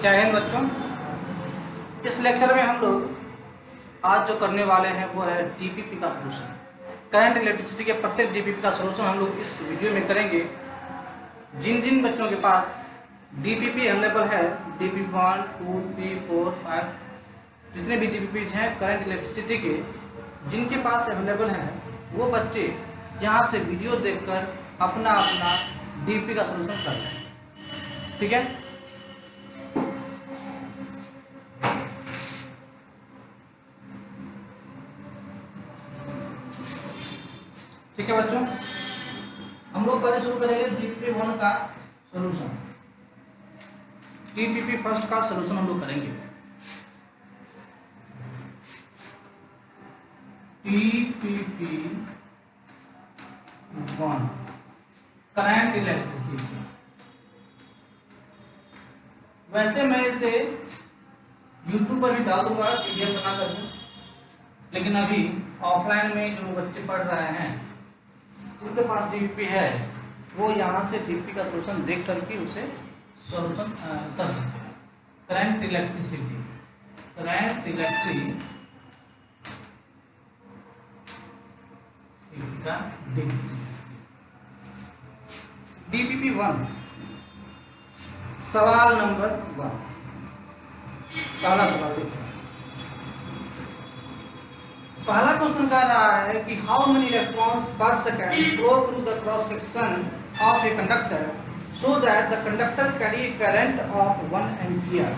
जय हिंद बच्चों। इस लेक्चर में हम लोग आज जो करने वाले हैं वो है डीपीपी का सोल्यूशन। करंट इलेक्ट्रिसिटी के प्रत्येक डीपीपी का सोल्यूशन हम लोग इस वीडियो में करेंगे। जिन जिन बच्चों के पास डीपीपी अवेलेबल है, डीपीपी 1, 2, 3, 4, 5, जितने भी डीपीपीज हैं करंट इलेक्ट्रिसिटी के, जिनके पास अवेलेबल है वो बच्चे यहाँ से वीडियो देखकर अपना अपना डीपीपी का सोल्यूशन कर लें। ठीक है, ठीक है बच्चों, हम लोग पहले शुरू करेंगे डीपीपी 1 का सॉल्यूशन। डीपीपी फर्स्ट का सॉल्यूशन हम लोग करेंगे। DPP 1 current electricity. वैसे मैं इसे YouTube पर भी डाल दूंगा पीडीएफ बना कर, लेकिन अभी ऑफलाइन में जो बच्चे पढ़ रहे हैं जिनके पास डीपीपी है वो यहाँ से डीपीपी का सोल्यूशन देख करके उसे सोल्यूशन कर सकते हैं। करंट इलेक्ट्रिसिटी, करंट इलेक्ट्रिसिटी का डीपीपी 1 सवाल नंबर 1। पहला सवाल देखिए, पहला क्वेश्चन कह रहा है कि how many electrons per second flow through the cross section of a conductor so that the conductor carry current of 1 ampere.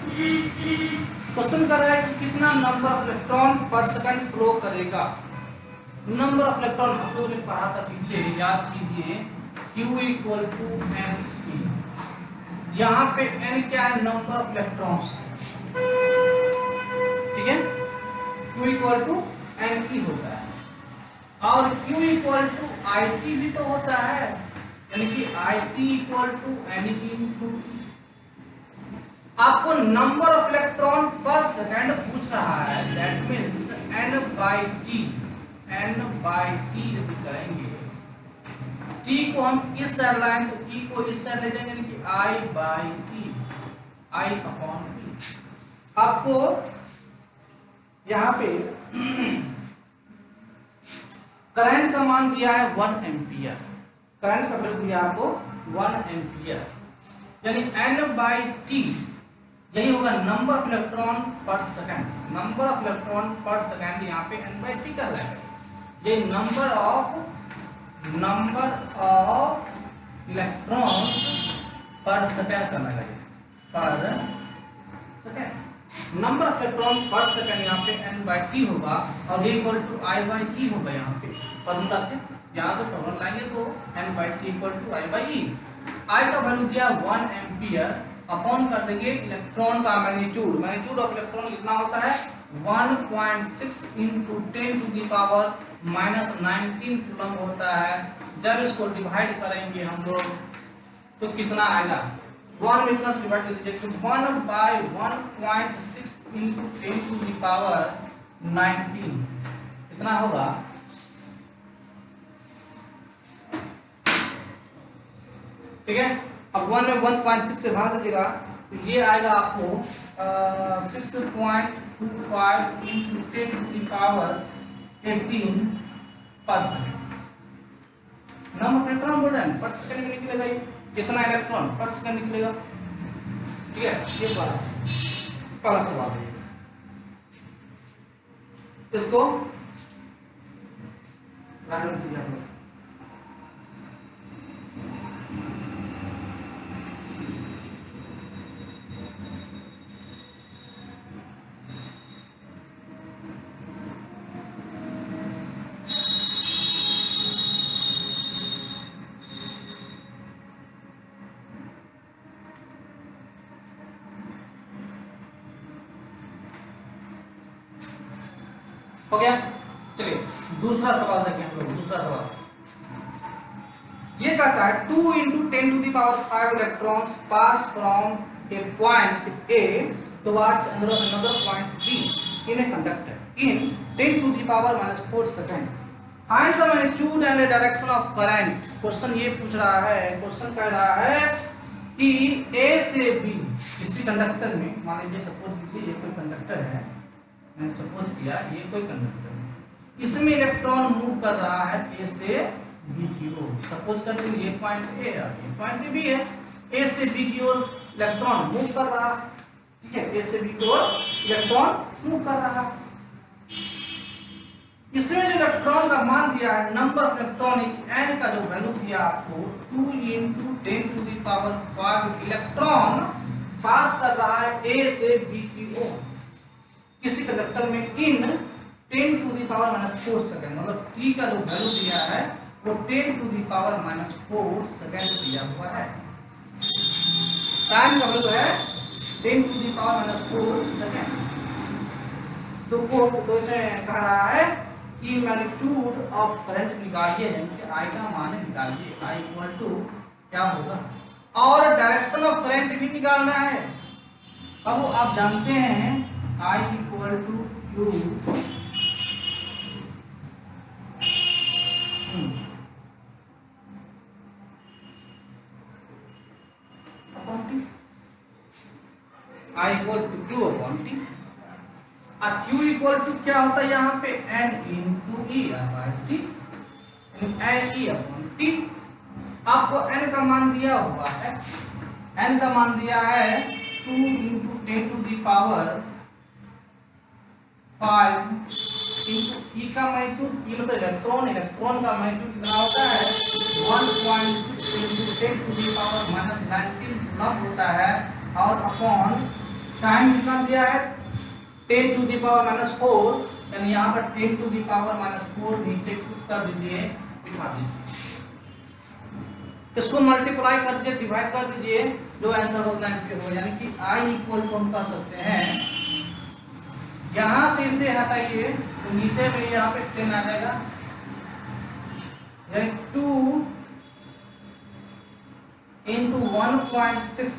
Question कर रहा है कि कितना number of electron per second flow करेगा। नंबर ऑफ इलेक्ट्रॉन हम लोगों ने पढ़ा था पीछे, याद कीजिए, Q equal to n e. यहाँ पे n क्या है? Number of electrons. ठीक है, Q इक्वल टू एन ई होता है और Q equal to I t भी तो होता है, यानी कि I t equal to n e into. आपको number of electron per second पूछ रहा है, that means n by t. n by t यदि करेंगे, t को हम इस साइड लाएं तो e को इस साइड ले जाएंगे, यानी कि i by T, i upon T. आपको यहाँ पे करंट का मान दिया है 1 एम्पियर। करंट का वैल्यू दिया आपको 1 एम्पियर, यानी n बाई टी यही होगा number of electron per second. Number of electron per second यहाँ पे n बाई टी का है, ये number of electron per second का लगेगा, पर second. Number of electron per second यहाँ पे n बाई टी होगा और ये इक्वल टू i बाई ई होगा। यहाँ पे फॉर्मूला से यहाँ से फॉर्मूला लाएंगे तो n by t equal to i by e. i का वैल्यू दिया 1 एम्पियर, अपॉन कर देंगे इलेक्ट्रॉन का मैग्नीट्यूड। मैग्नीट्यूड ऑफ इलेक्ट्रॉन कितना होता है? 1.6 into 10 to the power minus 19 coulomb होता है। जब इसको डिवाइड करेंगे हम लोग तो कितना आएगा? 1 में इतना डिवाइड कर दीजिए तो 1 by 1.6 into 10 to the power 19 कितना होगा? ठीक है, अब 1 में 1.6 से भाग दीजिएगा तो ये आएगा आपको 6.25 इंटू 10 टू द पावर 18 पर सेकंड। नंबर ऑफ इलेक्ट्रॉन बोल रहे हैं पर सेकंड में निकलेगा, ये कितना इलेक्ट्रॉन पर सेकंड निकलेगा। ठीक है, ये पहला सवाल है। इसको रैंडम कीजिए आप लोग। हो गया, चलिए दूसरा सवाल देखें हम लोग। दूसरा सवाल ये कहता है 2 into 10 to the power 5 electrons pass from a point A towards another point B in a conductor in 10 to the power minus 4 second. Find the magnitude and the direction of current. Question ये पूछ रहा है, question कह रहा है कि ए से B किसी कंडक्टर में, मान लीजिए सपोज कीजिए ये कोई कंडक्टर है, मैंने सपोज किया ये कोई कंडक्टर है, इसमें इलेक्ट्रॉन मूव कर रहा है ए से बी की ओर। सपोज करते हैं ये पॉइंट ए है, ये पॉइंट बी है, ए से बी की ओर इलेक्ट्रॉन मूव कर रहा है, ठीक है, ए से बी की ओर इलेक्ट्रॉन मूव कर रहा है। इसमें जो इलेक्ट्रॉन का मान दिया है, नंबर ऑफ इलेक्ट्रॉन एन का जो वैल्यू दिया आपको 2 × 10⁵ इलेक्ट्रॉन पास कर रहा है ए से बी की ओर किसी कंडक्टर में इन 10⁻⁻⁴ सेकंड। मतलब टी का जो वैल्यू दिया है वो 10⁻⁻⁴ सेकंड दिया हुआ है। टाइम का वैल्यू है 10⁻⁻⁴ सेकंड। तो इसे कह रहा है कि मैग्नीट्यूड ऑफ करंट निकालिए, यानी कि I का मान निकालिए, I = क्या होगा, और डायरेक्शन ऑफ करंट भी निकालना है। अब आप जानते हैं I = Q upon T, I = Q/T। Q = क्या होता है यहाँ पे N × E/T, NE/T। आपको N का मान दिया हुआ है, N का मान दिया है 2 × 10⁵ E का मैग्नीट्यूड, E मतलब इलेक्ट्रॉन का मैग्नीट्यूड कितना होता है 1.6 × 10⁻⁻19 कूलम्ब होता है, और अपॉन टाइम कितना दिया है 10⁻⁻⁴, यानी यहाँ पर 10⁻⁻⁴ नीचे कर दीजिए, बिठा दीजिए, इसको मल्टीप्लाई कर दीजिए, डिवाइड कर दीजिए, जो आंसर होगा 90 हो, यानी कि I = हम कह सकते हैं, यहाँ से इसे हटाइए तो नीचे में यहाँ पे 10 आ जाएगा, यानी 2 × 1.6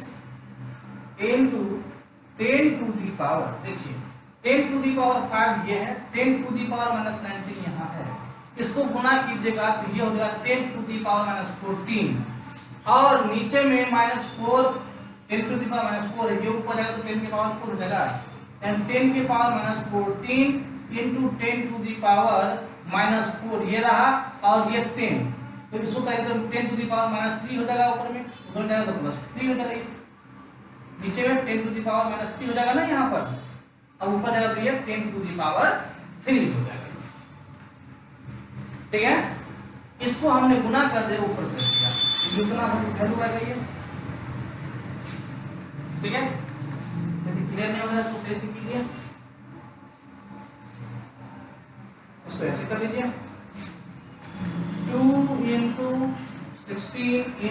× 10⁻, देखिए 10⁵ ये है, 10⁻⁻19 यहाँ है, इसको गुना कीजिएगा तो ये हो जाएगा 10⁻⁻14, और नीचे में -4 10⁻⁻4 है, ये ऊपर जाएगा तो 10⁻4 हो जाएगा, यानी 10⁻⁻14 × 10⁻⁻4 ये रहा, और ये 10, तो इसको करेंगे तो 10⁻³ हो जाएगा, ऊपर में उधर जाएगा तो +3 हो जाएगा, नीचे में 10⁻³ हो जाएगा ना यहाँ पर, अब ऊपर जाएगा तो ये 10⁻³ हो जाएगा, ठीक है। इसको हमने गुना कर दिया, ऊपर कर दिया, इतना वैल्यू आ गई है, ठीक है। यदि क्लियर नहीं होगा तो कैसे कीजिए, इसको ऐसे कर लीजिए, 2 × 16 ×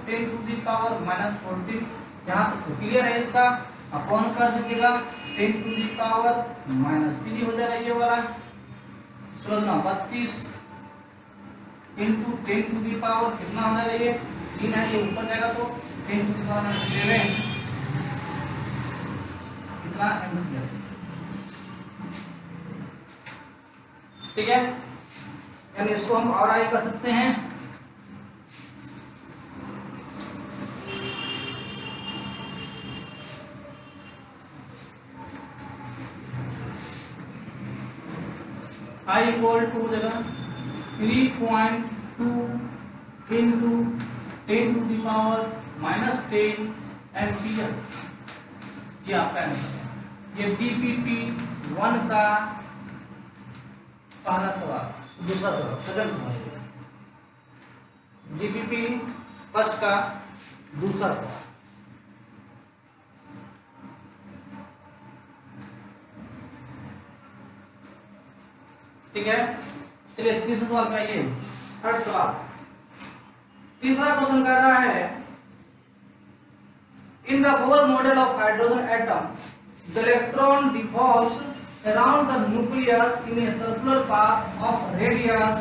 10⁻⁻14, यहाँ तक तो क्लियर है, इसका अपॉन कर दीजिएगा 10⁻³ हो जाएगा, ये वाला 16×32 × 10⁻, कितना हो जाएगा, ये 3 है, ये ऊपर जाएगा तो 10⁻11 कितना एम्पीयर, ठीक है। यानी इसको हम और आगे कर सकते हैं, I = जगह 3.2 × 10⁻⁻10 एम्पीयर, ये आपका आंसर है। ये DPP 1 का पहला सवाल, दूसरा सवाल सेकंड सवाल, DPP फर्स्ट का दूसरा सवाल, ठीक है। चलिए तीसरा सवाल में आइए, थर्ड सवाल, तीसरा क्वेश्चन कर रहा है, in the Bohr model of hydrogen atom the electron revolves around the nucleus in a circular path of radius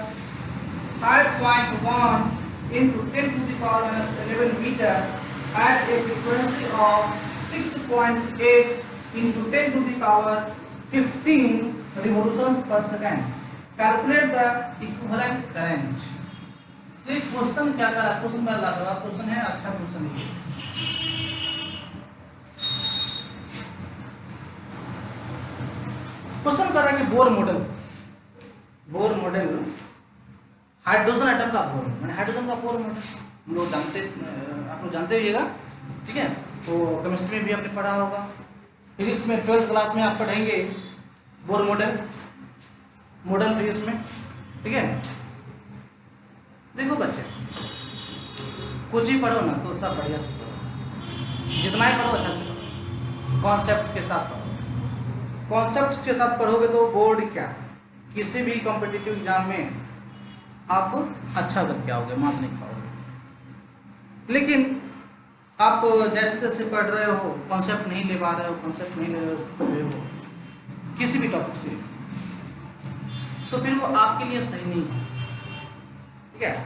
5.1 × 10⁻11 meter at a frequency of 6.8 × 10⁻15 revolutions per second. Calculate the equivalent current. तो ये question क्या कर रहा है, question बड़ा लाजवाब question है, अच्छा क्वेश्चन है। क्वेश्चन कर रहा है कि बोर मॉडल हाइड्रोजन एटम का बोर, मैंने हाइड्रोजन का बोर मॉडल हम लोग जानते, आप लोग जानते होइएगा, ठीक है। तो केमिस्ट्री में भी आपने पढ़ा होगा, फिजिक्स में 12th क्लास में आप पढ़ेंगे बोर मॉडल फिजिक्स में, ठीक है। देखो बच्चे, कुछ ही पढ़ो ना तो उतना बढ़िया से पढ़ो, जितना ही पढ़ो अच्छा से पढ़ो, कॉन्सेप्ट के साथ पढ़ो। कॉन्सेप्ट के साथ पढ़ोगे तो बोर्ड क्या, किसी भी कॉम्पिटिटिव एग्जाम में आप अच्छा करके आओगे, मार्क्स नहीं खाओगे। लेकिन आप जैसे तैसे पढ़ रहे हो, कॉन्सेप्ट नहीं ले पा रहे हो किसी भी टॉपिक से, तो फिर वो आपके लिए सही नहीं है, ठीक है।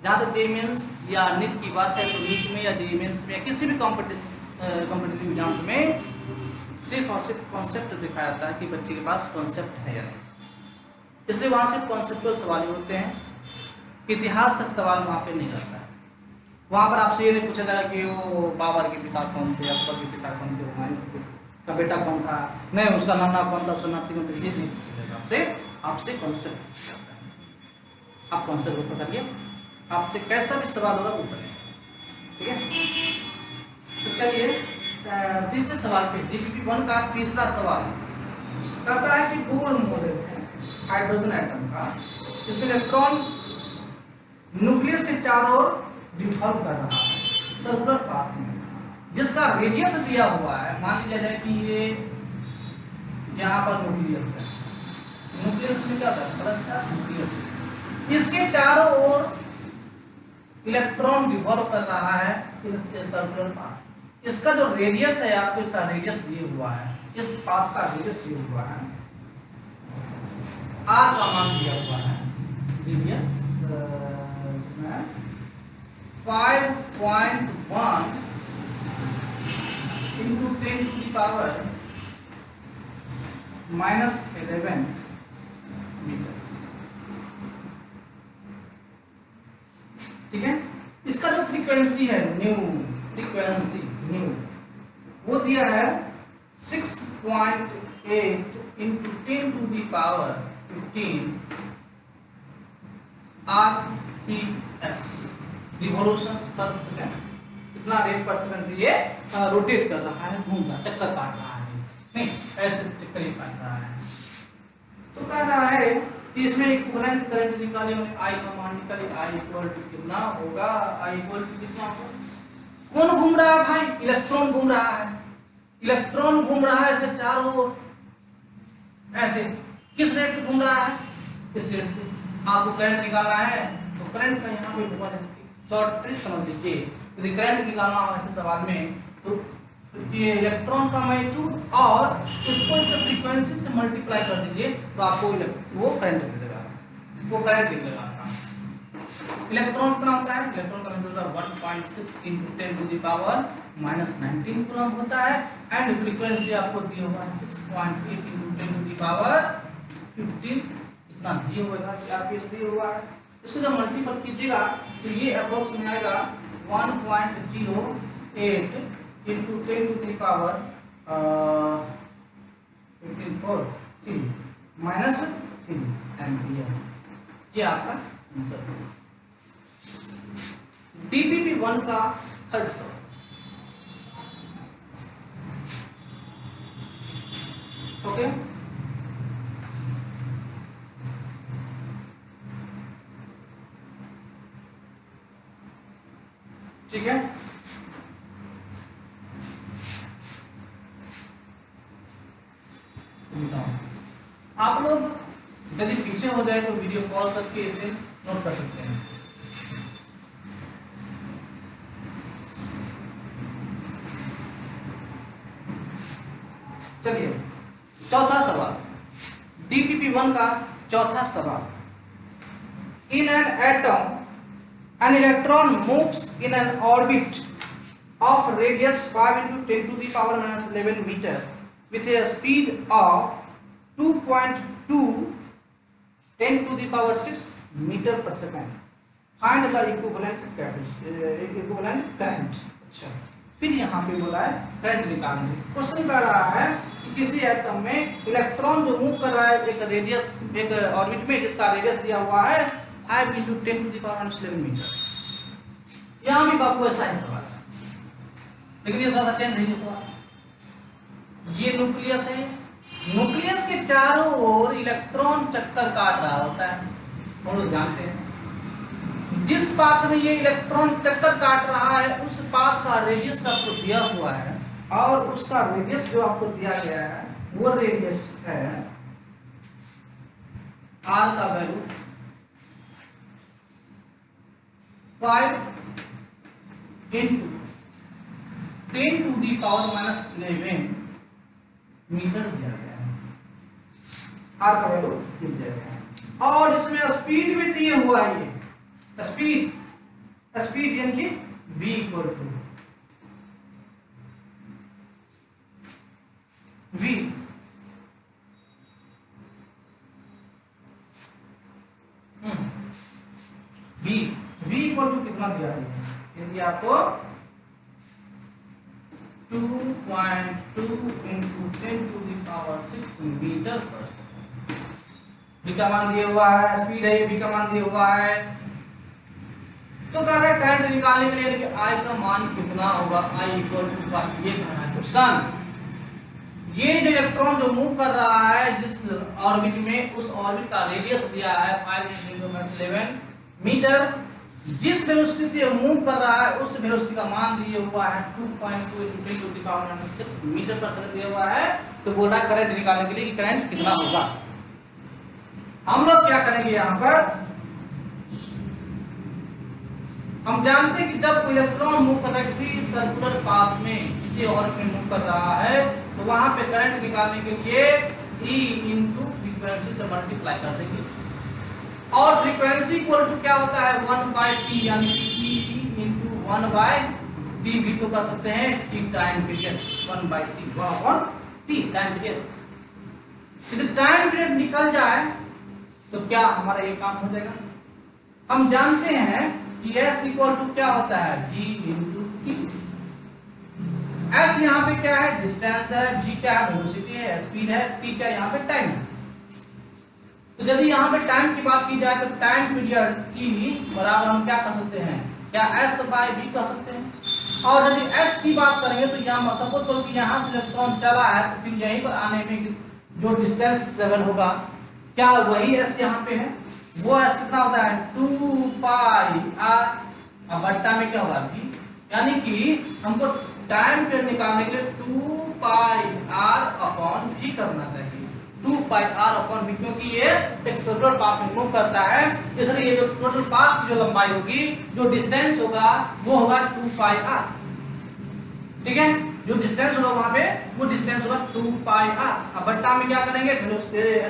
जहाँ तक जेईई मेंस या नीट की बात है, तो नीट में या जेईई मेंस में या किसी भी कॉम्पिटिटिव एग्जाम्स में सिर्फ और सिर्फ कॉन्सेप्ट दिखाया जाता है कि बच्चे के पास कॉन्सेप्ट है या नहीं, इसलिए वहाँ सिर्फ कॉन्सेप्चुअल सवाल ही होते हैं। इतिहास का सवाल वहाँ पे नहीं रहता है। वहाँ पर आपसे ये नहीं पूछा जाएगा कि वो बाबर के पिता कौन थे, अकबर के पिता कौन थे, हुमायूं का बेटा कौन था, नहीं उसका नाना कौन था, उसका नाती कौन था, ये नहीं पूछा जाएगा। आपसे कॉन्सेप्ट पूछा जाता है। आप कॉन्सेप्ट को पकड़िए, आपसे कैसा भी सवाल होगा वो पढ़िए, ठीक है। तो चलिए तीसरे सवाल पे, DPP 1 का तीसरा सवाल कहता है कि बोर मॉडल है हाइड्रोजन एटम का, इसमें इलेक्ट्रॉन न्यूक्लियस के चारों ओर रिवॉल्व कर रहा है सर्कुलर पाथ में, जिसका रेडियस दिया हुआ है। मान लिया जाए कि ये यहाँ पर न्यूक्लियस है, न्यूक्लियस में क्या होता है, न्यूक्लियस, इसके चारों ओर इलेक्ट्रॉन रिवॉल्व कर रहा है इस सर्कुलर पाथ। इसका जो रेडियस है, आपको इसका रेडियस दिया हुआ है, इस पाथ का रेडियस दिया हुआ है, आर का मान दिया हुआ है, radius 5.1 into 10 to the power -11 metre, ठीक है। इसका जो फ्रीक्वेंसी है न्यू, फ्रीक्वेंसी न्यू वो दिया है 6.8 into 10 to the power 15 RPS revolution पर सेकंड। इतना रेट पर सेकंड से ये रोटेट कर रहा है, घूम रहा, चक्कर काट रहा है, नहीं ऐसे चक्कर ही काट रहा है। तो कह रहा है कि इसमें इक्विवेलेंट करंट निकाले, हमने I का मान निकाले, I इक्वल टू कितना होगा, I इक्वल टू कितना होगा। कौन घूम रहा है भाई, इलेक्ट्रॉन घूम रहा है, इलेक्ट्रॉन घूम रहा है ऐसे चारों ओर, ऐसे किस रेट से घूम रहा है, इस रेट से। आपको करंट निकालना है तो करंट का यहाँ पे शॉर्ट ट्रिक समझ लीजिए, यदि करंट निकालना हो ऐसे सवाल में तो ये इलेक्ट्रॉन का मैग्नीट्यूड और इसको इसके फ्रीक्वेंसी से मल्टीप्लाई कर दीजिए तो आपको वो करंट मिलेगा, वो करंट निकलेगा आपका। इलेक्ट्रॉन कितना होता है, इलेक्ट्रॉन का magnitude 1.6 × 10 to the power -19 coulomb होता है, एंड फ्रीक्वेंसी आपको दी होगा 6.8 × 10 to the power 15, इतना दी होगा कि RPS दी हुआ है। इसको जब मल्टीपल कीजिएगा तो ये अप्रोक्स में आएगा 1.08 into 10 to the power 15 minus 3 ampere. ये आपका आंसर है DPP 1 का थर्ड सवाल। ओके, ठीक है। आप लोग यदि पीछे हो जाए तो वीडियो पॉज करके इसे नोट कर सकते हैं। चलिए चौथा सवाल, DPP 1 का चौथा सवाल। In an atom an electron moves in an orbit of radius 5 × 10 to the power -11 meter with a speed of 2.2 10 to the power 6 meter per second. Find the equivalent current. अच्छा, फिर यहाँ पे बोला है करंट निकालने। क्वेश्चन कर रहा है कि किसी एटम में इलेक्ट्रॉन जो मूव कर रहा है एक रेडियस, एक ऑर्बिट में जिसका रेडियस दिया हुआ है 5 × 10⁻11 मीटर। यहाँ भी बाबू ऐसा ही सवाल है, लेकिन ये थोड़ा सा चेंज नहीं हुआ। ये न्यूक्लियस है, न्यूक्लियस के चारों ओर इलेक्ट्रॉन चक्कर काट रहा होता है, हम लोग जानते हैं। जिस पाथ में ये इलेक्ट्रॉन चक्कर काट रहा है उस पाथ का रेडियस आपको दिया हुआ है, और उसका रेडियस जो आपको दिया गया है वो रेडियस है r का वैल्यू 5 × 10⁻11 मीटर दिया गया है। r का वैल्यू दिया गया है, और इसमें स्पीड भी दिए हुआ है। ये स्पीड यानी कि v = v इक्वल टू कितना दिया है, यदि आपको 2.2 × 10⁻6 मीटर पर सेकंड v का मान दिया हुआ है, स्पीड है v का मान दिया हुआ है। तो कह रहे करंट निकालने के लिए I का मान कितना होगा, I = ये कहना है क्वेश्चन। ये जो इलेक्ट्रॉन जो मूव कर रहा है जिस ऑर्बिट में, उस ऑर्बिट का रेडियस दिया है 5 × 10⁻11 मीटर। जिस वेलोसिटी से मूव कर रहा है उस वेलोसिटी का मान दिया हुआ है 2.2 × 10⁻6 मीटर पर सेकंड दिया हुआ है। तो बोल रहा है करंट निकालने के लिए कि करंट कितना होगा। हम लोग क्या करेंगे, यहाँ पर हम जानते हैं कि जब कोई इलेक्ट्रॉन मूव कर रहा है किसी सर्कुलर पाथ में, किसी ऑर्बिट में मूव कर रहा है, तो वहां पे करंट निकालने के लिए E × फ्रीक्वेंसी से मल्टीप्लाई कर देंगे। और फ्रीक्वेंसी इक्वल टू क्या होता है 1/t, यानी कि E × 1/t भी तो कर सकते हैं, t time period 1/t time period. यदि टाइम पीरियड निकल जाए तो क्या हमारा ये काम हो जाएगा। हम जानते हैं कि S इक्वल टू क्या होता है v × t। S यहाँ पे क्या है, डिस्टेंस है, v क्या है, वेलोसिटी है, स्पीड है, t क्या यहाँ पे टाइम है। तो यदि यहाँ पे टाइम की बात की जाए तो टाइम पीरियड t बराबर हम क्या कर सकते हैं, क्या S/v कर सकते हैं। और यदि S की बात करेंगे तो यहाँ सपोज करो कि यहाँ से इलेक्ट्रॉन चला है, तो फिर यहीं पर आने में जो डिस्टेंस ट्रेवल होगा, क्या वही S यहाँ पे है, वो S कितना होता है 2πr। अब बट्टा में क्या होगा v, यानी कि हमको टाइम पीरियड निकालने के लिए 2πr/v करना चाहिए। 2πr/v, क्योंकि ये एक सर्कुलर पाथ में मूव करता है, इसलिए ये जो टोटल पाथ की जो लंबाई होगी, जो डिस्टेंस होगा वो होगा 2πr। ठीक है, जो डिस्टेंस होगा वहां पे वो डिस्टेंस होगा 2πr। अब बट्टा में क्या करेंगे,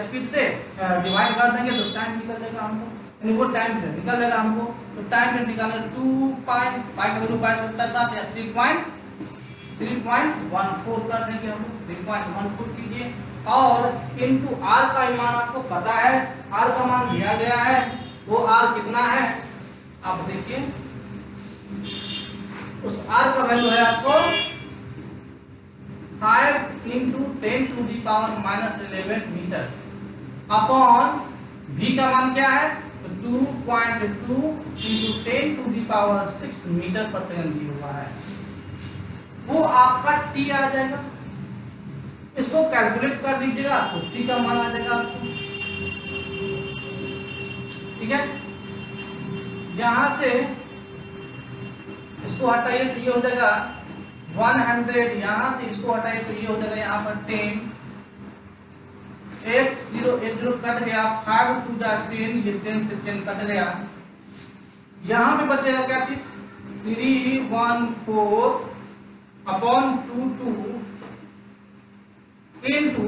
स्पीड से डिवाइड कर देंगे तो टाइम निकल जाएगा हमको, यानी वो टाइम निकल जाएगा हमको। तो टाइम निकालना 2π का वैल्यू 5/7 या 3.14 कर देंगे हम, 3.14 कीजिए। और इनटू r का मान आपको पता है, r का मान दिया गया है, वो r कितना है आप देखिए, उस r का वैल्यू है आपको 5 × 10⁻11 मीटर अपॉन v का मान क्या है, 2.2 × 10⁻6 मीटर पर सेकंड दिया हुआ है, वो आपका t आ जाएगा। इसको कैलकुलेट कर दीजिएगा, आपको t का मान आ जाएगा आपको। ठीक है, यहां से इसको हटाइए तो ये हो जाएगा 100, यहां से इसको हटाइए तो ये हो जाएगा यहाँ पर 10, 1 0 कट गया, 5 2 10, ये 10 से 10 कट गया। यहाँ पे बचेगा क्या चीज, 314 अपॉन 22 into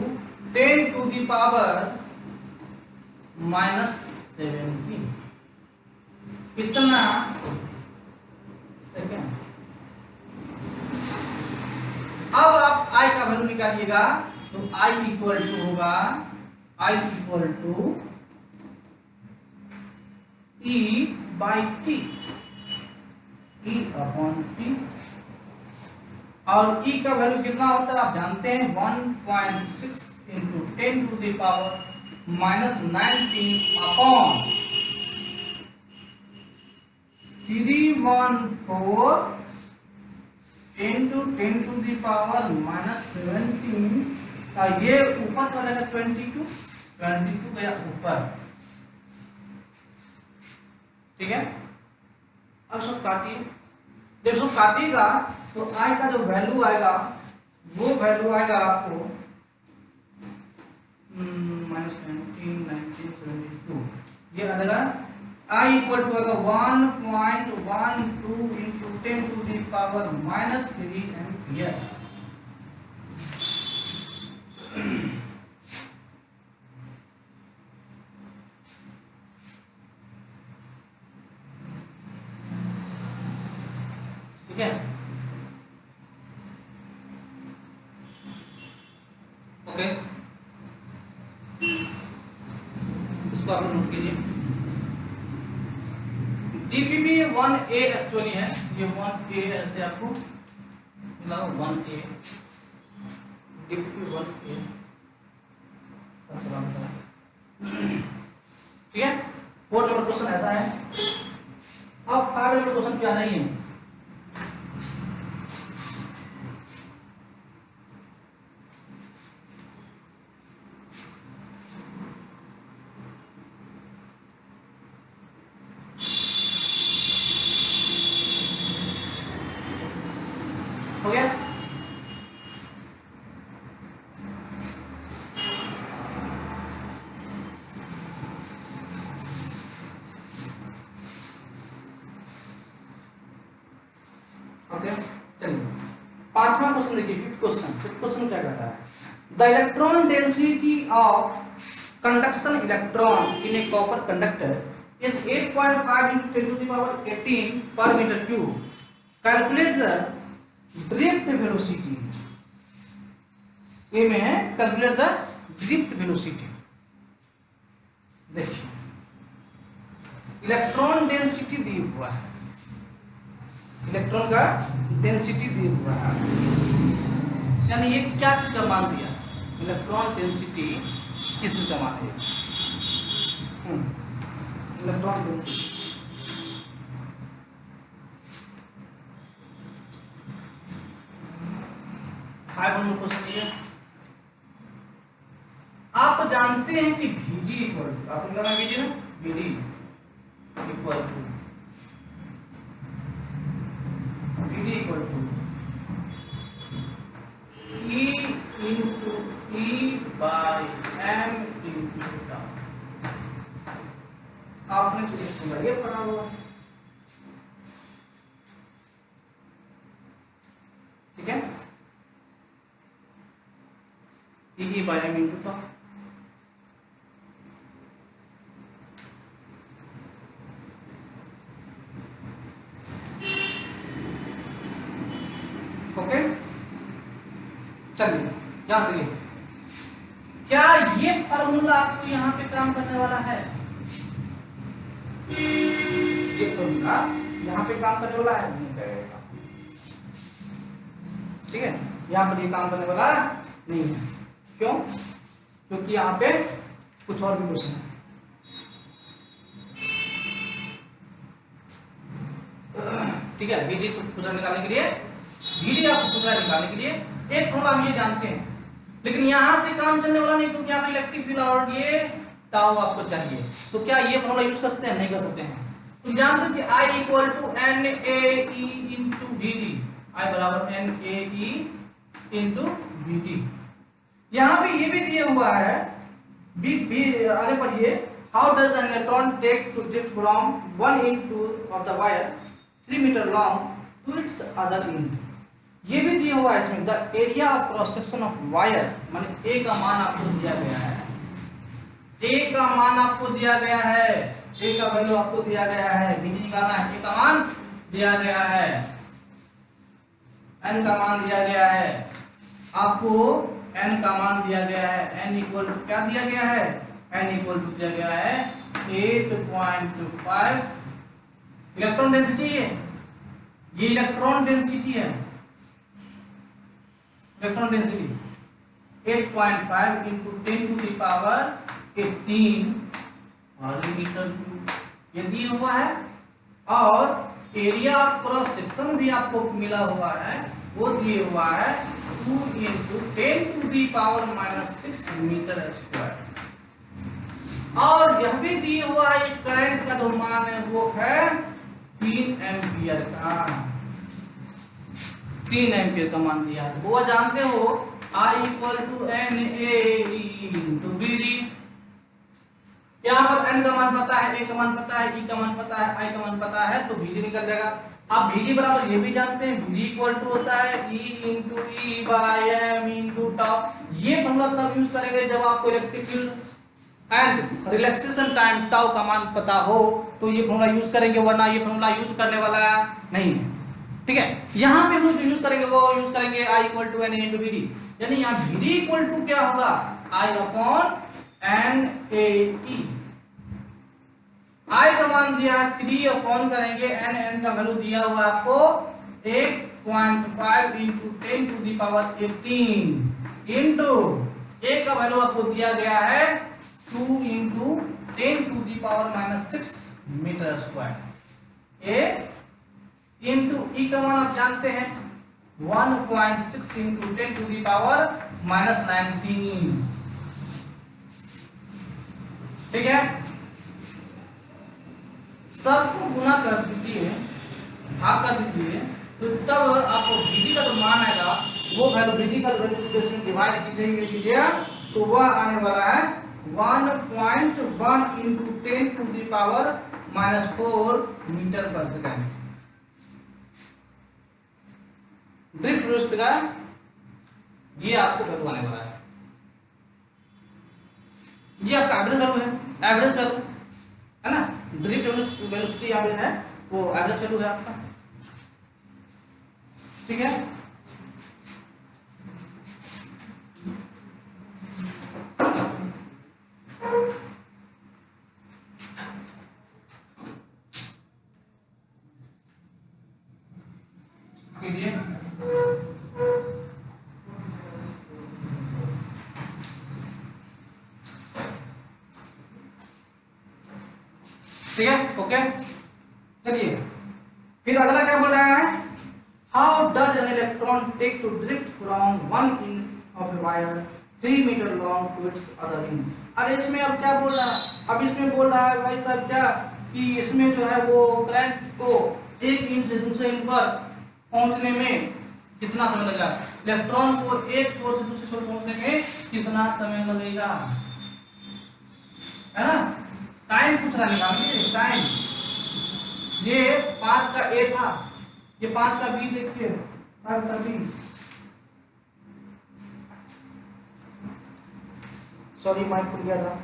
10⁻−17 कितना सेकेंड। अब आप I का वैल्यू निकालिएगा तो I इक्वल टू होगा, I equal to E/t, E/t और ई का वैल्यू कितना होता है आप जानते हैं 1.6 into 10 to the power -19 upon 314 into 10 to the power -17। ये ऊपर का जाएगा 22 गया ऊपर, ठीक है। अब सब काटिए, जब सब काटिएगा तो i का जो वैल्यू आएगा वो वैल्यू आएगा आपको -19 ये आ जाएगा i इक्वल टू आएगा 1.12 into 10 to the power -3 ampere. ठीक है, ओके, इसको आप नोट कीजिए। डीपीपी 1A एक्चुअली है, ये 1A ऐसे आपको मिला 1A, डीपीपी 1A। ठीक है, 4 नंबर क्वेश्चन ऐसा है। अब 5 नंबर क्वेश्चन क्या नहीं है, हो गया। ओके, चलिए 5वां क्वेश्चन देखिए। फिफ्थ क्वेश्चन क्या कहता है, the electron density of conduction electron in A copper conductor is 8.5 into 10 to the power 18 per meter cube। Calculate the drift velocity. ये में है कैलकुलेट द ड्रिफ्ट वेलोसिटी। देखिए इलेक्ट्रॉन डेंसिटी दी हुआ है, इलेक्ट्रॉन का डेंसिटी दी हुआ है, यानी ये क्या चीज का मान दिया, इलेक्ट्रॉन डेंसिटी किस चीज का मान है, इलेक्ट्रॉन डेंसिटी। आप जानते हैं कि Vd इक्वल टू, आपको लगा Vd ना, Vd equal to E into E by M into tau। आपने सुना ये पढ़ा हुआ, ठीक है, E by M into tau। Okay, चलिए याद करिए, क्या ये फार्मूला आपको यहां पे काम करने वाला है, ये फार्मूला यहां पे काम करने वाला है, नहीं करेगा, ठीक है, यहां पर ये काम करने वाला नहीं है। क्यों? क्योंकि यहां पे कुछ और भी क्वेश्चन है। ठीक है, बीजी पूरा निकालने के लिए, बीजी आपको पूरा निकालने के लिए एक फॉर्मूला हम ये जानते हैं, लेकिन यहां से काम चलने वाला नहीं, क्योंकि आप इलेक्ट्रिक फील्ड और ये टाउ आपको चाहिए। तो क्या ये फॉर्मूला यूज कर सकते हैं? नहीं कर सकते हैं। तुम जानते हो कि I equal to NAE into VD, I बराबर NAE इंटू VD। यहां पे ये भी दिया हुआ है, आगे पढ़िए, how does an electron take to drift from one end to of the wire 3 metre long to its other end. ये भी दिया हुआ है इसमें, the area of cross section of wire, माने ए का मान आपको दिया गया है, ए का मान आपको दिया गया है, ए का वैल्यू आपको दिया गया है, बीजी निकालना है, ए का मान दिया गया है, एन का मान दिया गया है, आपको एन का मान दिया गया है, एन इक्वल टू क्या दिया गया है, एन इक्वल टू दिया गया है 8.25 इलेक्ट्रॉन डेंसिटी है, ये इलेक्ट्रॉन डेंसिटी है, electron density 8.5 into 10 to the power 18 metre cube ये दिया हुआ है। और एरिया ऑफ क्रॉस सेक्शन भी आपको मिला हुआ है, वो दिए हुआ है 2 into 10 to the power -6 metre square. और यह भी दिया हुआ है करंट का जो मान है वो है 3 एम्पियर का, 3 एम्पियर का मान दिया है। वो जानते हो I equal to n A into V D. यहाँ पर n का मान पता है, a का मान पता है, e का मान पता है, i का मान पता है, तो Vd निकल जाएगा। आप Vd बराबर ये भी जानते हैं, Vd इक्वल टू होता है E into e by m into tau. ये फॉर्मूला तब यूज करेंगे जब आपको electric field and relaxation time tau का मान पता हो, तो ये फॉर्मूला यूज करेंगे, वरना ये फॉर्मूला यूज करने वाला नहीं है। ठीक है, यहाँ पे हम यूज करेंगे, वो यूज करेंगे I equal to n into Vd। यानी यहाँ Vd इक्वल टू क्या होगा, I upon n A e. I का मान दिया 3 अपॉन करेंगे n का वैल्यू दिया हुआ आपको 8.5 into 10 to the power 18 into a का वैल्यू आपको दिया गया है 2 into 10 to the power -6 metre square. a into e का मान आप जानते हैं 1.6 इंटू 10 टू दी पावर -19। ठीक है, सबको गुना कर दीजिए, भाग कर दीजिए, तो तब आपको Vd का जो मान आएगा वो वैल्यू Vd का वैल्यू इसमें डिवाइड कीजिएगा तो वह आने वाला है 1.1 into 10 to the power -4 metre per second. Drift velocity का ये आपको वैल्यू आने वाला है। ये आपका एवरेज वैल्यू है, एवरेज वैल्यू है ना। ड्रिफ्ट वेलोसिटी यहाँ पे है, वो एवरेज वैल्यू है आपका। ठीक है, कीजिए। ठीक है, ओके, चलिए फिर अगला क्या बोल रहा है, how does an electron take to drift from one end of a wire 3 metre long to its other end. अरे इसमें अब क्या बोल रहा है, अब इसमें बोल रहा है भाई साहब क्या कि इसमें जो है वो करंट को एक इंच से दूसरे इंच पर पहुंचने में कितना समय लगेगा, इलेक्ट्रॉन को एक छोर से दूसरे छोर पहुंचने में कितना समय लगेगा, है ना। टाइम पूछ रहा निकालिए टाइम। ये 5 का A था, ये 5 का B देखिए, 5 का B, सॉरी माइक खुल गया था।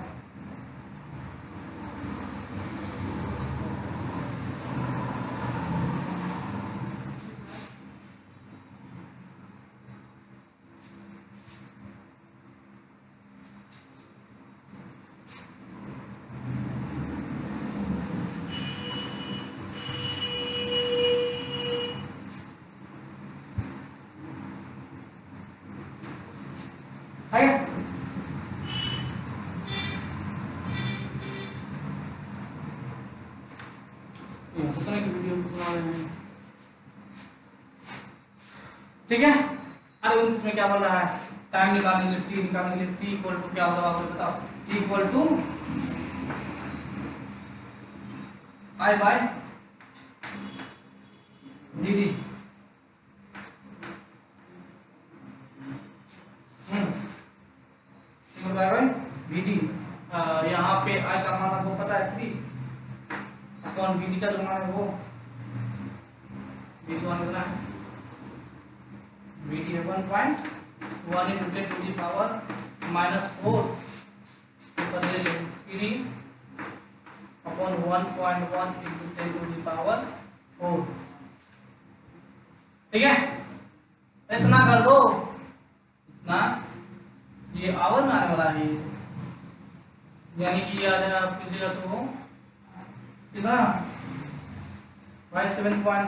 ठीक है, अरे इसमें क्या बोल रहा है, टाइम निकालने के लिए टी निकालने के लिए टी इक्वल टू क्या होगा आपको बताओ, t equal to I by D D. VD, यहाँ पे आई का मान आपको पता है 3 अपॉन वीडी का जो मान है वो वीडी वन कितना है, वीडी है 1.1 into 10 to the power -4 3 upon 1.1 into 10 to the power 4। ठीक है, इतना कर दो, इतना ये आवर में आने वाला है, यानी कि ये आ जाएगा आपकी जगह तो कितना 7.5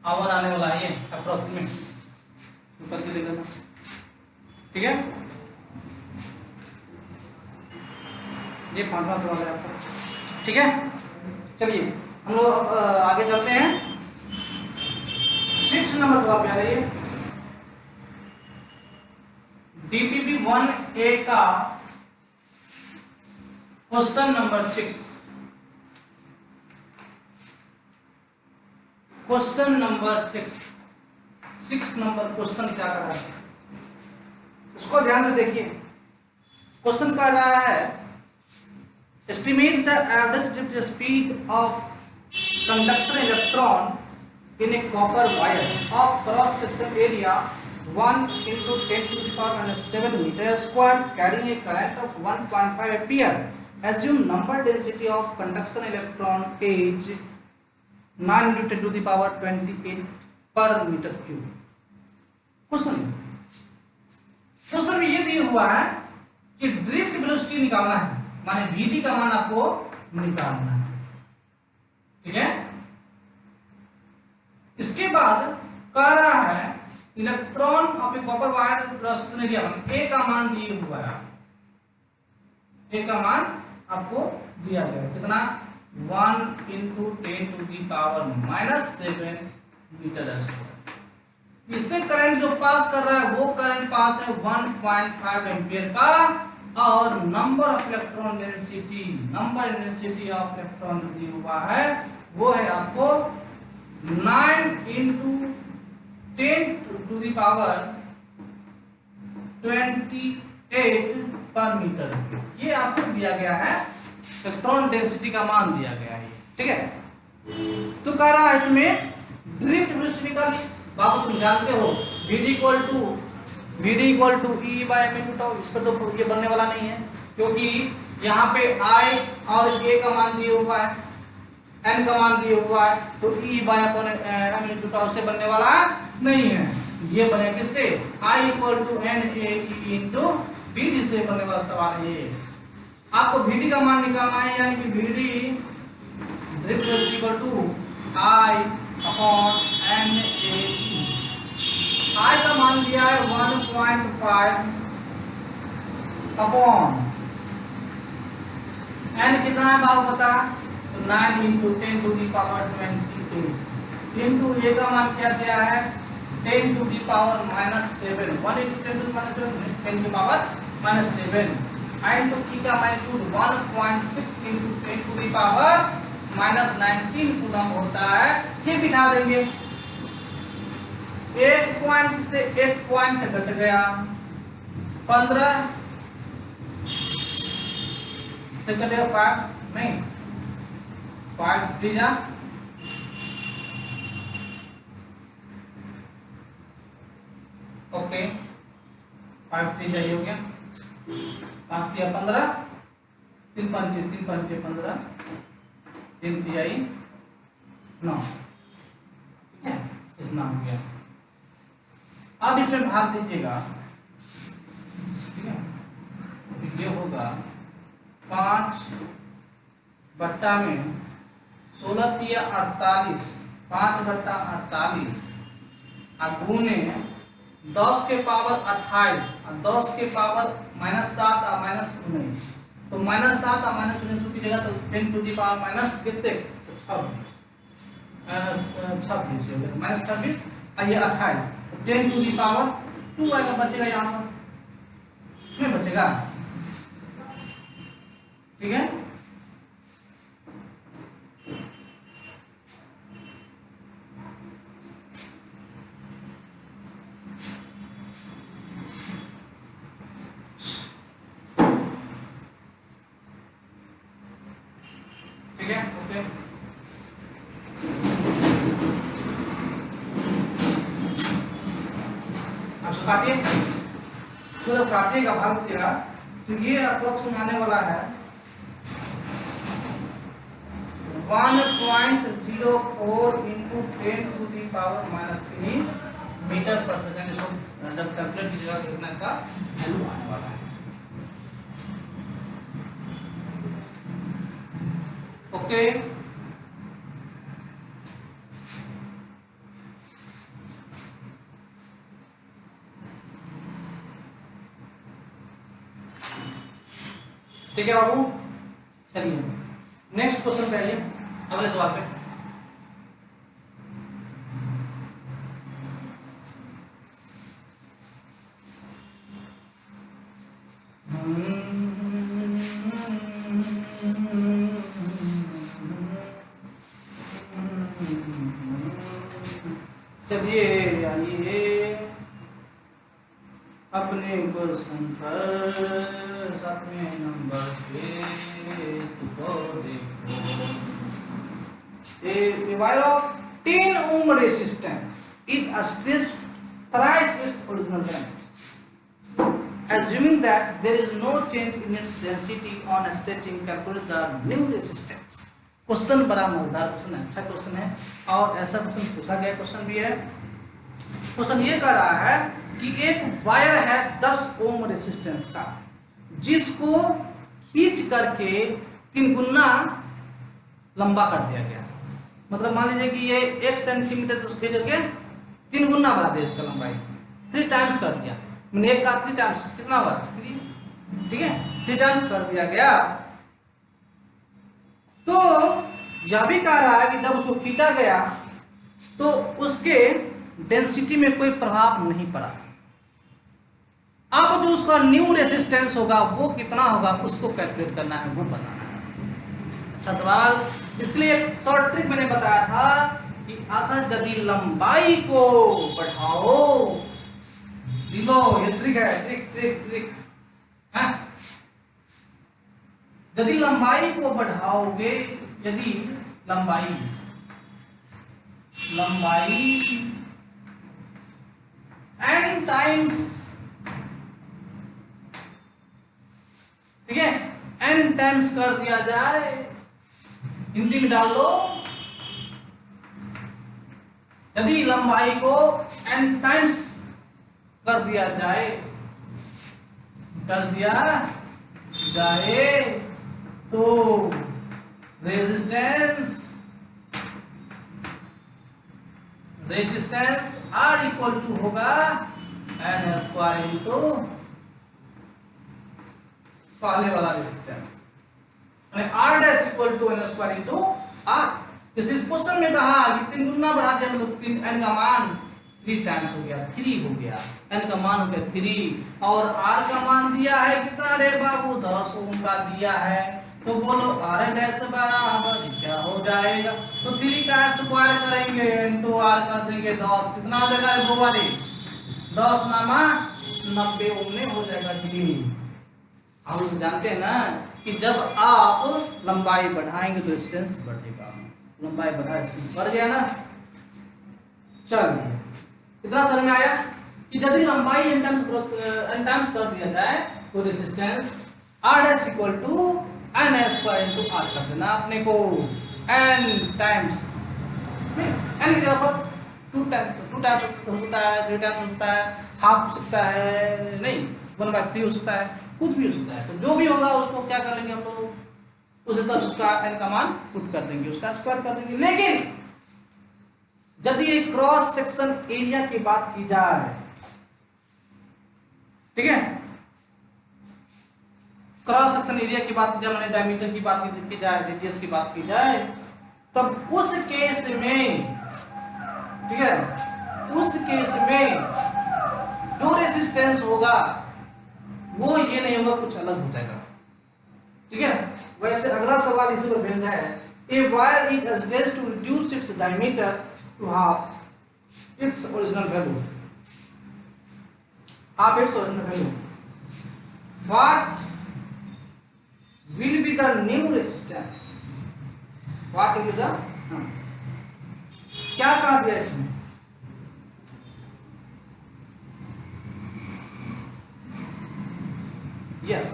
आवर आने वाला है ये अप्रोक्सीमेट। तो करके ले लेना, ठीक है। ये 5वां सवाल है आपका, ठीक है। चलिए हम लोग आगे चलते हैं। 6 नंबर सवाल पे आ रही है। DPP 1A का question number 6, question number 6 number question क्या कर रहा है उसको ध्यान से देखिए। क्वेश्चन कर रहा है estimate the average drift speed of conduction electron in a copper wire of cross section area 1 into 10 to the power minus 7 meter square carrying a current of 1.5 ampere. Assume number density of conduction electron is 9 into 10 to the power 28 per meter cube. Question में ये दिया हुआ है कि drift velocity निकालना है, माने vd का मान आपको निकालना है, ठीक है। इसके बाद कह रहा है electron of A copper wire cross section area में ए का मान दिए हुआ है, ए का मान आपको दिया गया है कितना 1 into 10 to the power minus 7 metre square. इससे करंट जो पास कर रहा है वो करंट पास है 1.5 एम्पियर का, और number of electron density, number density of electron दिया हुआ है वो है आपको 9 into 10 to the power 28 पर मीटर। ये आपको दिया गया है, इलेक्ट्रॉन डेंसिटी का मान दिया गया है, ठीक है। तो कह रहा है इसमें ड्रिफ्ट वेलोसिटी का, बाबू तुम जानते हो VD equal to E by m into tau। इस पर तो ये बनने वाला नहीं है क्योंकि यहाँ पे I और A का मान दिया हुआ है, n का मान दिया हुआ है, तो E बाय अपन m into tau से बनने वाला नहीं है। ये बने किससे I equal to n a e into VD से बनने वाला सवाल है ये। आपको VD का मान निकालना है, यानी कि VD drift velocity equal to I upon n a e। I का मान दिया है 1.5 अपॉन n कितना है बाबू बता, 9 into 10 to the power 28 into a का मान क्या दिया है 10 to the power minus 7, 1 into 10 to the minus 7 10 to the power minus 7, and to e का magnitude 1.6 into 10 to the power minus 19 coulomb होता है। ये बिठा देंगे, एक पॉइंट से एक पॉइंट घट गया, 15 से कटेगा 5 नहीं 5 3 ओके 5 3 हो गया, 5 3 15 3 5 15 3 3 9, ठीक है, इतना हो गया। अब इसमें भाग दीजिएगा, ठीक है, तो ये होगा 5 बट्टा में 16 तिया 48, 5 बट्टा 48 और गुने 10 के पावर 28 और 10 के पावर -7 और -19, तो -7 और -19 की जगह तो 10 टू दी पावर माइनस कितने 26 -26 और ये 28, 10 टू दी पावर 2 आएगा, बचेगा यहाँ पर नहीं बचेगा, ठीक है। ठीक है, ओके। अब काटिए, तो जब काटिएगा भाग दीजिएगा तो ये अप्रोक्स आने वाला है 1.04 into 10 to the power -3 metre per second. इसको जब कैलकुलेट कीजिएगा तो कितना इसका वैल्यू आने वाला है, ओके। ठीक है बाबू, चलिए नेक्स्ट क्वेश्चन पे आइए, अगले सवाल पे। चलिए आइए अपने क्वेश्चन पर 7वें नंबर पे तो देखो, a wire of 10 ohm resistance is stretched thrice its original length. Assuming that there is no change in its density on stretching, calculate the new resistance. Question बड़ा मजेदार क्वेश्चन है, अच्छा क्वेश्चन है, और ऐसा क्वेश्चन पूछा गया क्वेश्चन भी है। क्वेश्चन ये कह रहा है कि एक वायर है 10 ओम रेजिस्टेंस का, जिसको खींच करके 3 गुना लंबा कर दिया गया। मतलब मान लीजिए कि ये 1 सेंटीमीटर खींच करके 3 गुना बढ़ा दिया इसका लंबाई, 3 टाइम्स कर दिया। मैंने एक का 3 टाइम्स कितना हुआ 3, ठीक है, 3 टाइम्स कर दिया गया। तो यह भी कह रहा है कि जब उसको खींचा गया तो उसके डेंसिटी में कोई प्रभाव नहीं पड़ा। अब जो उसका न्यू रेजिस्टेंस होगा वो कितना होगा उसको कैलकुलेट करना है, वो बताना है। अच्छा सवाल, इसलिए एक शॉर्ट ट्रिक मैंने बताया था कि अगर यदि लंबाई को बढ़ाओ, लो ये ट्रिक है, ट्रिक ट्रिक ट्रिक है, यदि लंबाई को बढ़ाओगे, यदि लंबाई n टाइम्स, ठीक है, n टाइम्स कर दिया जाए, हिंदी में डाल लो, यदि लंबाई को n टाइम्स कर दिया जाए, तो रेजिस्टेंस R इक्वल टू होगा n स्क्वायर इंटू पहले वाला resistance, R dash equal to n square into R। इस क्वेश्चन में कहा कि 3 गुना बढ़ा दिया, मतलब 3 n का मान 3 टाइम्स हो गया, 3 हो गया, n का मान हो गया 3, और R का मान दिया है कितना रे बाबू 10 ओम का दिया है। तो बोलो R डैश बराबर क्या हो जाएगा, तो 3 का स्क्वायर करेंगे इंटू R कर देंगे 10, कितना हो जाएगा रे बोवारी 10 नामा 90 ओम में हो जाएगा 3। हम तो जानते हैं ना कि जब आप लंबाई बढ़ाएंगे तो रेजिस्टेंस बढ़ेगा, लंबाई बढ़ा रेजिस्टेंस बढ़ गया ना। चलिए इतना समझ में आया कि यदि लंबाई n टाइम्स कर दिया जाए तो resistance R dash equal to n square into R कर देना अपने को, n टाइम्स, n की जगह पर 2 टाइम्स हो सकता है, 3 टाइम्स हो सकता है, हाफ हो सकता है, नहीं 1/3 हो सकता है, कुछ भी हो सकता है। तो जो भी होगा उसको क्या कर लेंगे हम लोग, उस हिसाब से उसका n का मान पुट कर देंगे, उसका स्क्वायर कर देंगे। लेकिन यदि क्रॉस सेक्शन एरिया की बात की जाए, ठीक है, क्रॉस सेक्शन एरिया की बात की जाए, मैंने डायमीटर की बात की जाए, रेडियस की बात की जाए, तब उस केस में, ठीक है, उस केस में जो रेजिस्टेंस होगा वो ये नहीं होगा, कुछ अलग हो जाएगा, ठीक है। वैसे अगला सवाल इसी पर बेस्ड है, a wire is adjust to reduce its diameter to half its original value, what will be the new resistance, what will be the क्या कहा दिया इसमें, यस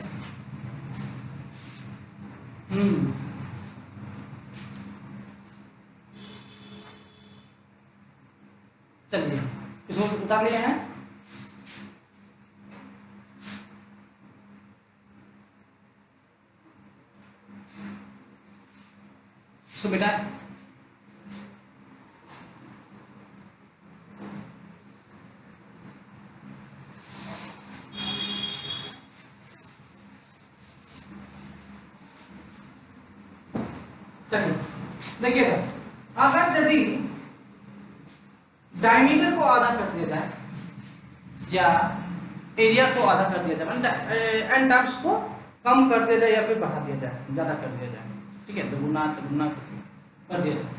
चलिए इसको उतार लिए हैं। तो बेटा चलिए देखिएगा, अगर यदि डायमीटर को आधा कर दिया जाए या एरिया को आधा कर दिया जाए, एन टाइम्स को कम कर दिया जाए या फिर बढ़ा दिया जाए, ज्यादा कर दिया जाए, ठीक है, दोगुना चौगुना कर दिया जाए,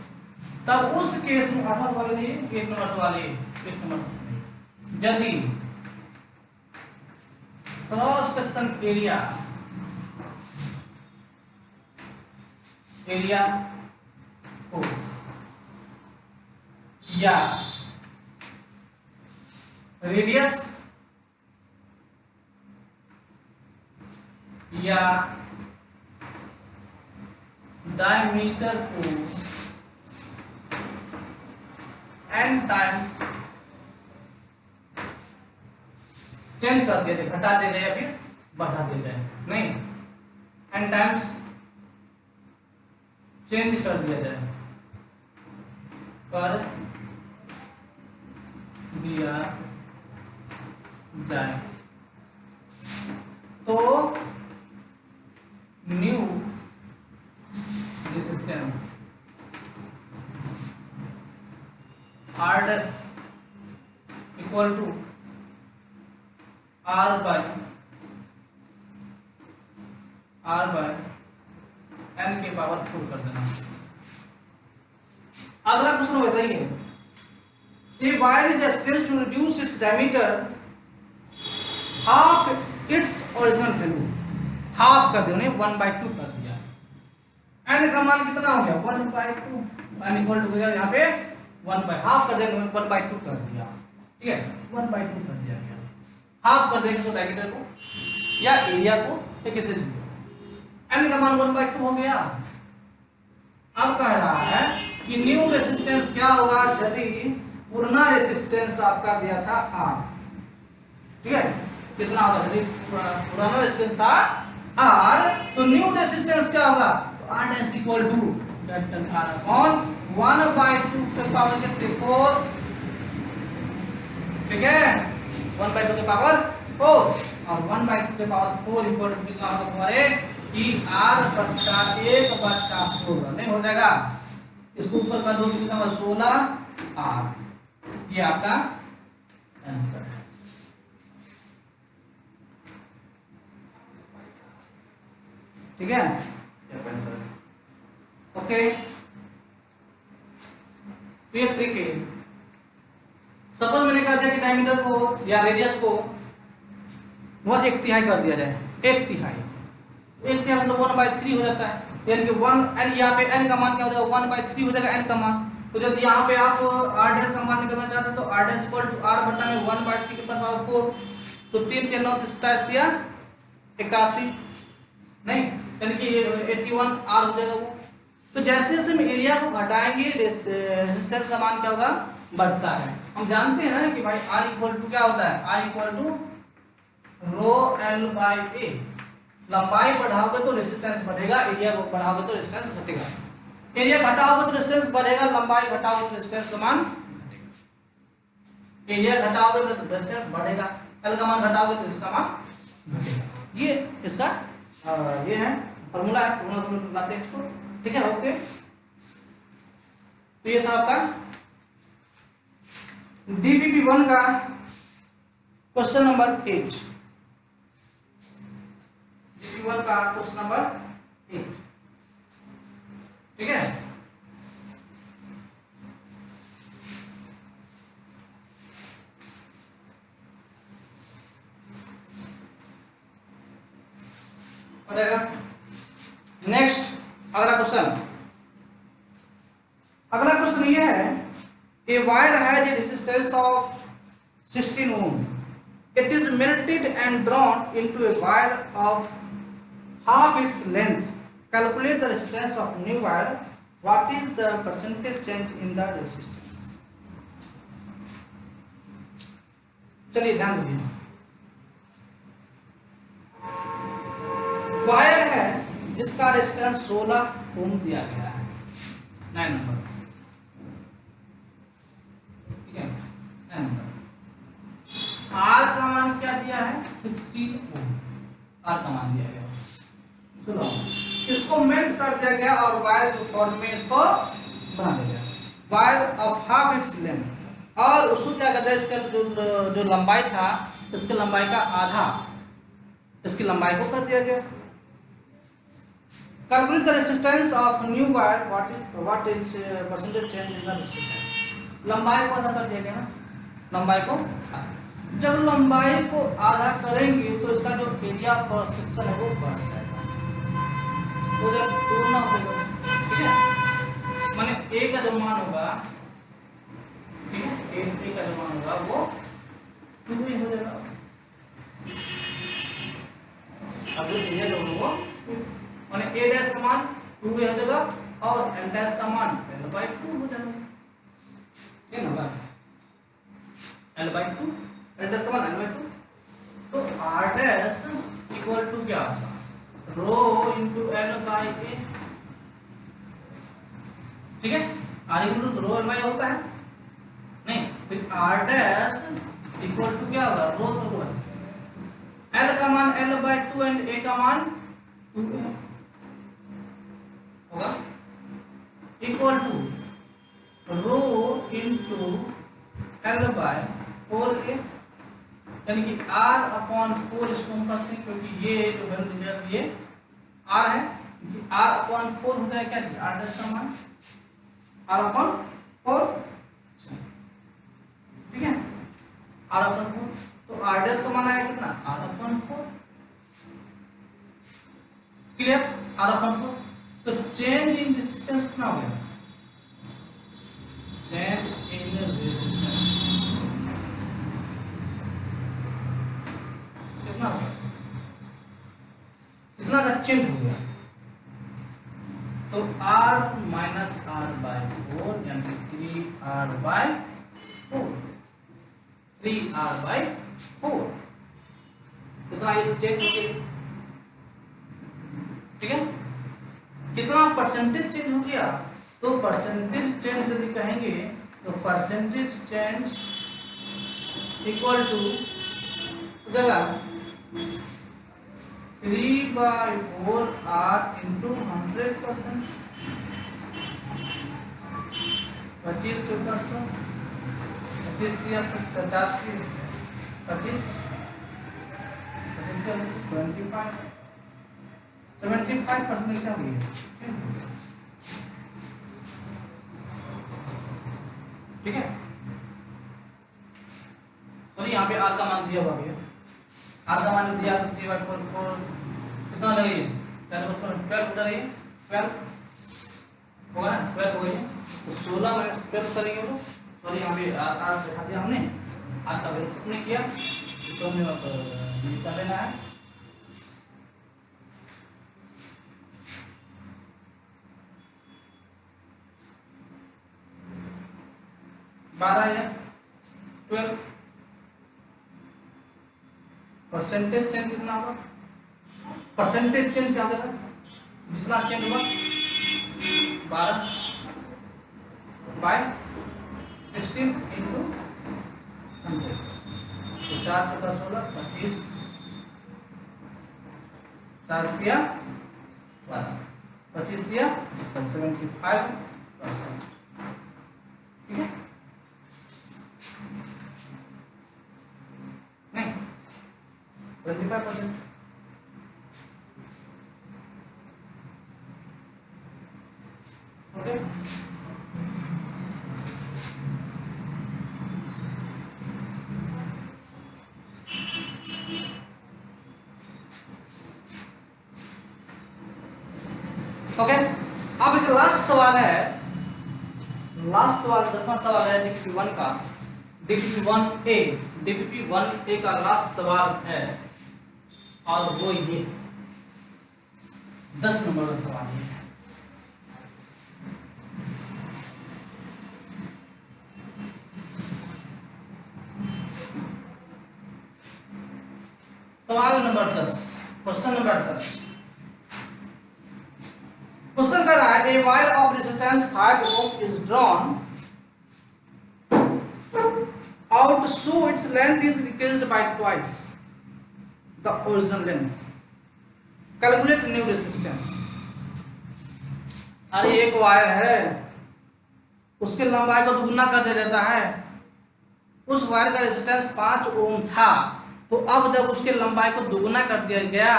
तब उस केस में 8 वाले लिए 1 नंबर वाले 1 नंबर यदि क्रॉस सेक्शन एरिया को या रेडियस या डायमीटर को n टाइम्स चेंज कर दिया जाए, घटा दिया जाए या फिर बढ़ा दिया जाए, नहीं n टाइम्स चेंज कर दिया जाए, कर दिया जाए तो new resistance R dash equal to R by n के पावर 4 कर देना। अगला क्वेश्चन वैसा ही है, a wire is stretched to reduce its diameter half its original value, half कर दिया, 1/2 कर दिया, n का मान कितना हो गया 1/2, n इक्वल टू हो गया यहाँ पे 1/2, हाफ कर देंगे 1/2 कर दिया, ठीक है 1/2 कर दिया गया, हाफ कर देंगे तो डायमीटर को या एरिया को या किसी भी, n का मान 1/2 हो गया। अब कह रहा है कि न्यू रेजिस्टेंस क्या होगा यदि पुराना रेजिस्टेंस आपका दिया था R, ठीक है, कितना होगा यदि पुराना रेजिस्टेंस था R तो न्यू रेजिस्टेंस क्या होगा, तो R dash equal to capital R upon 1/2 के पावर कितने 4, ठीक है 1/2 के पावर 4 और 1/2 के पावर 4 इक्वल टू कितना होगा तुम्हारे कि R बट्टा 1 बट्टा 4 नहीं हो जाएगा, इसको ऊपर का 2 कितना होगा 16 R, ये आपका आंसर है। ठीक है ओके, तो ये ट्रिक है। सपोज मैंने कहा था कि डायमीटर को या रेडियस को वह 1/3 कर दिया जाए, 1/3 मतलब 1/3 हो जाता है, यानी कि 1 n यहाँ पे n का मान क्या हो जाएगा 1/3 हो जाएगा n का मान। तो जब यहाँ पे आप r डैश का मान निकालना चाहते हैं तो r dash equal to r बटा में 1/3 के पावर 4, तो 3 के 9 27 दिया 81, नहीं यानी कि 81 r हो जाएगा वो। तो जैसे जैसे हम एरिया को घटाएंगे रेजिस्टेंस का मान क्या होगा बढ़ता है। हम जानते हैं ना कि भाई r इक्वल टू क्या होता है, r equal to rho l by a, लंबाई बढ़ाओगे तो रेजिस्टेंस बढ़ेगा, एरिया को बढ़ाओगे तो रेजिस्टेंस घटेगा, एरिया घटाओगे तो रेजिस्टेंस बढ़ेगा, लंबाई घटाओगे तो रेजिस्टेंस का मान घटेगा, एरिया घटाओगे तो रेजिस्टेंस बढ़ेगा, l का मान घटाओगे तो इसका मान घटेगा। ये इसका ये है फार्मूला है, फार्मूला तुम लाते हैं इसको, ठीक है ओके। तो ये था आपका DPP1 का क्वेश्चन नंबर 8, DPP1 का क्वेश्चन नंबर 8, ठीक है। हो जाएगा। नेक्स्ट अगला क्वेश्चन, अगला क्वेश्चन ये है, a wire has a resistance of 16 ohm, it is melted and drawn into a wire of half its length, calculate the resistance of new wire, what is the percentage change in the resistance। चलिए ध्यान दीजिए, wire है जिसका resistance 16 ओम दिया गया है, 9 number, ठीक है 9 नंबर। R का मान क्या दिया है 16 ओम, R का मान दिया गया। सुनो, इसको मेल्ट कर दिया गया और वायर के फॉर्म में इसको बना दिया गया, wire of half its length, और उसको क्या करते हैं, इसका जो लंबाई था, इसकी लंबाई का आधा इसकी लंबाई को कर दिया गया। Calculate the resistance of new wire, what is percentage change in the resistance. लंबाई को आधा कर दिया गया ना, लंबाई को, जब लंबाई को आधा करेंगे तो इसका जो एरिया पर सेक्शन है वो बढ़ जाएगा, वो जब पूर्ण हो जाएगा, ठीक है, माने ए का जो मान होगा, ठीक है, ए का जो मान होगा वो 2 ही हो जाएगा। अब जो एरिया जो होगा माने a डैश का मान 2 हो जाएगा और l डैश का मान l/2 हो जाएगा, ठीक है ना, l/2, l डैश का मान l/2, तो r डैश इक्वल टू क्या होगा, रो इनटू l/a, ठीक है, r equal to row l/a होता है नहीं, फिर r डैश इक्वल टू क्या होगा, रो तो रो, l का मान l/2 एंड a का मान 2a होगा, equal to row into l/4a, यानी कि r/4 इसको हम करते हैं, क्योंकि ये जो वैल्यू ये r है, r/4 हो जाएगा क्या, r डैश का मान r/4, ठीक है, r/4, तो r डैश का मान आएगा कितना, r/4, क्लियर, r/4, तो चेंज इन रेजिस्टेंस कितना हो गया, चेंज इन रेजिस्टेंस कितना होगा, कितना का चेंज हो गया, तो r माइनस r/4 यानी 3r/4, 3r/4, कितना ये चेंज हो गया, ठीक है, कितना परसेंटेज चेंज हो गया, तो परसेंटेज चेंज यदि कहेंगे तो परसेंटेज चेंज इक्वल टू देगा 3/4r इंटू 100%, 25 चौका 100, 25 दिया 50 की 25 25 75% क्या हुई है, ठीक है, तो यहाँ पे r का मान दिया हुआ है, r का मान दिया 3/4 कितना लगेगी, 12 हो जाएगी, 12 होगा ना, 12 हो गई, तो 16 में 12 करेंगे वो, तो यहाँ पे r दिखा दिया हमने, r का वैल्यू कितने किया, तो हमें निकाल लेना है, बारह या 12, परसेंटेज चेंज कितना होगा, परसेंटेज चेंज क्या होगा, जितना चेंज हुआ 12 बाय 16 इंटू 100, तो 4 चौका 16, 25, 4 दिया 12, 25 दिया 75%, ठीक है, नहीं 25%, ओके, ओके, अब एक लास्ट सवाल है, लास्ट सवाल 10वां सवाल है DPP1 का, DPP1A का लास्ट सवाल है, और वो ये 10 नंबर का सवाल है, सवाल नंबर 10, क्वेश्चन नंबर 10, क्वेश्चन कर रहा है, a wire of resistance 5 ohm is drawn out so its length is decreased by twice the original length. Calculate new resistance. अरे एक वायर है, उसके लंबाई को दुगना कर दे देता है। उस वायर का रेजिस्टेंस 5 ओम था, तो अब जब उसके लंबाई को दुगना कर दिया गया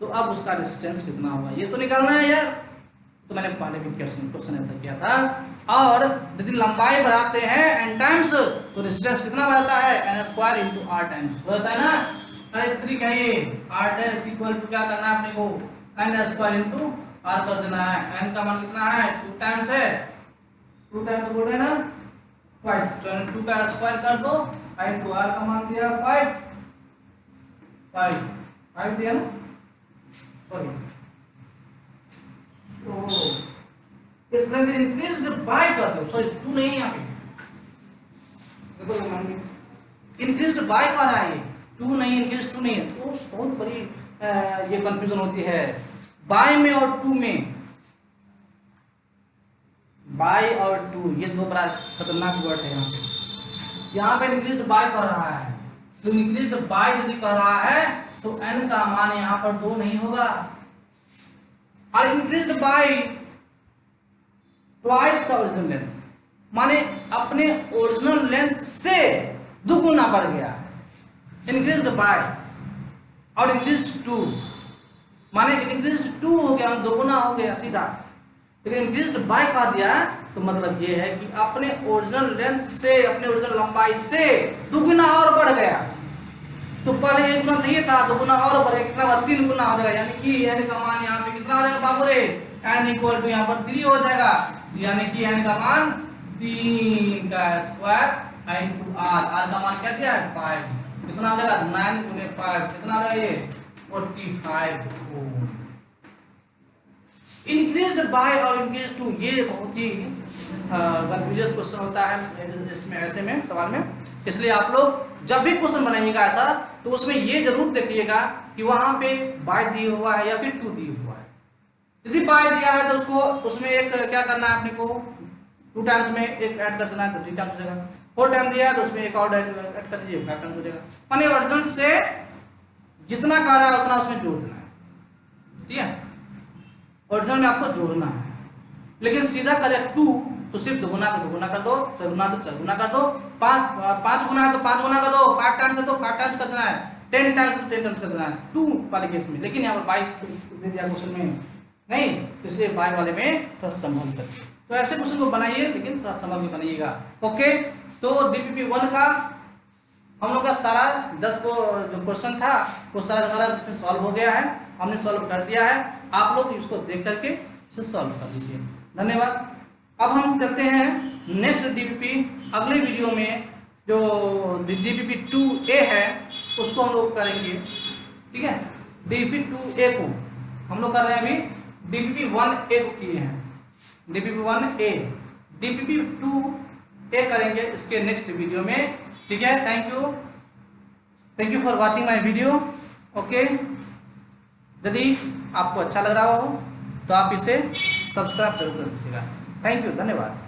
तो अब उसका रेजिस्टेंस कितना होगा, ये तो निकालना है यार। तो मैंने पहले भी क्वेश्चन ऐसा किया था। और यदि लंबाई बढ़ाते हैं n टाइम्स तो रेजिस्टेंस कितना बढ़ता है, n² इंटू r टाइम्स बढ़ता है ना। अरे ट्रिक है ये, r डैश इक्वल टू क्या करना है अपने को, n² इंटू r कर देना है। n का मान कितना है, 2 टाइम्स है, 2 टाइम्स बोल रहे हैं ना, ट्वाइस, तो 2 का स्क्वायर कर दो, इंटू r का मान दिया 5 दिया ना, सॉरी इस लेंथ इंक्रीज्ड बाय कर दो, सॉरी 2 नहीं है यहाँ पे, देखो मान ली इंक्रीज्ड बाय कर रहा है, ये 2 नहीं, इंक्रीज 2 नहीं है, तो बहुत बड़ी ये कंफ्यूजन होती है बाय में और 2 में। बाय और 2 ये दो बड़ा खतरनाक वर्ड है यहाँ पे इंक्रीज्ड बाय कर रहा है, तो इंक्रीज्ड बाय यदि कर रहा है तो n का मान यहाँ पर 2 नहीं होगा, और इंक्रीज्ड बाय ट्वाइस का ओरिजिनल लेंथ, माने अपने ओरिजिनल लेंथ से दुगुना बढ़ गया। इंक्रीज्ड बाय और इंक्रीज्ड 2 माने इंक्रीज्ड 2 हो गया, दुगुना हो गया सीधा। लेकिन इंक्रीज्ड बाय कह दिया तो मतलब ये है कि अपने ओरिजिनल लेंथ से, अपने ओरिजिनल लंबाई से दुगुना और बढ़ गया। तो पहले 1 गुना नहीं था, दुगुना और बढ़ गया, कितना हुआ, 3 गुना हो जाएगा, यानी कि n का मान यहाँ पे कितना हो जाएगा बाबू रे, n इक्वल टू यहाँ पर 3 हो जाएगा, यानी कि n का मान 3 का स्क्वायर इंटू r का मान क्या दिया है 5, कितना हो जाएगा 9 गुने 5, कितना हो जाएगा ये 45 ओम। इंक्रीज्ड बाय और इंक्रीज 2 ये बहुत ही कंफ्यूजियस क्वेश्चन होता है इसमें, ऐसे में सवाल में, इसलिए आप लोग जब भी क्वेश्चन बनाइएगा ऐसा तो उसमें ये जरूर देखिएगा कि वहां पे बाय दिया हुआ है या फिर 2 दिया हुआ है। यदि बाय दिया है तो उसको उसमें एक क्या करना है अपने को, 2 टाइम्स में एक ऐड कर देना है तो 3 टाइम्स हो जाएगा, 4 टाइम दिया है तो उसमें एक और ऐड कर दीजिए 5 टाइम्स हो जाएगा। माने ओरिजिनल से जितना कह रहा है उतना उसमें जोड़ देना है, ठीक है, ओरिजिनल में आपको जोड़ना है। लेकिन सीधा करे 2 तो सिर्फ दुगुना को दुगुना कर दो, चरगुना तो चरगुना कर दो, 5 गुना है तो 5 गुना कर दो, 5 टाइम्स है तो 5 टाइम्स कर देना है, 10 टाइम्स तो 10 टाइम्स कर देना है 2 वाले केस में। लेकिन यहाँ पर बाई दे दिया क्वेश्चन में नहीं, तो इसलिए बाई वाले में थोड़ा संभल कर, तो ऐसे क्वेश्चन को बनाइए लेकिन थोड़ा संभल के बनाइएगा। ओके, तो DPP 1 का हम लोग का सारा 10 को जो क्वेश्चन था वो सारा का सारा इसमें सॉल्व हो गया है, हमने सॉल्व कर दिया है, आप लोग इसको देख करके इसे सॉल्व कर लीजिए। धन्यवाद। अब हम चलते हैं नेक्स्ट DPP, अगले वीडियो में जो DPP 2A है उसको हम लोग करेंगे, ठीक है। DPP 2A को हम लोग कर रहे हैं अभी, DPP 1A को किए हैं, DPP 1A, DPP 2A करेंगे इसके नेक्स्ट वीडियो में, ठीक है। Thank you for watching my video. Okay, यदि आपको अच्छा लग रहा हो तो आप इसे सब्सक्राइब जरूर कर दीजिएगा। थैंक यू, धन्यवाद।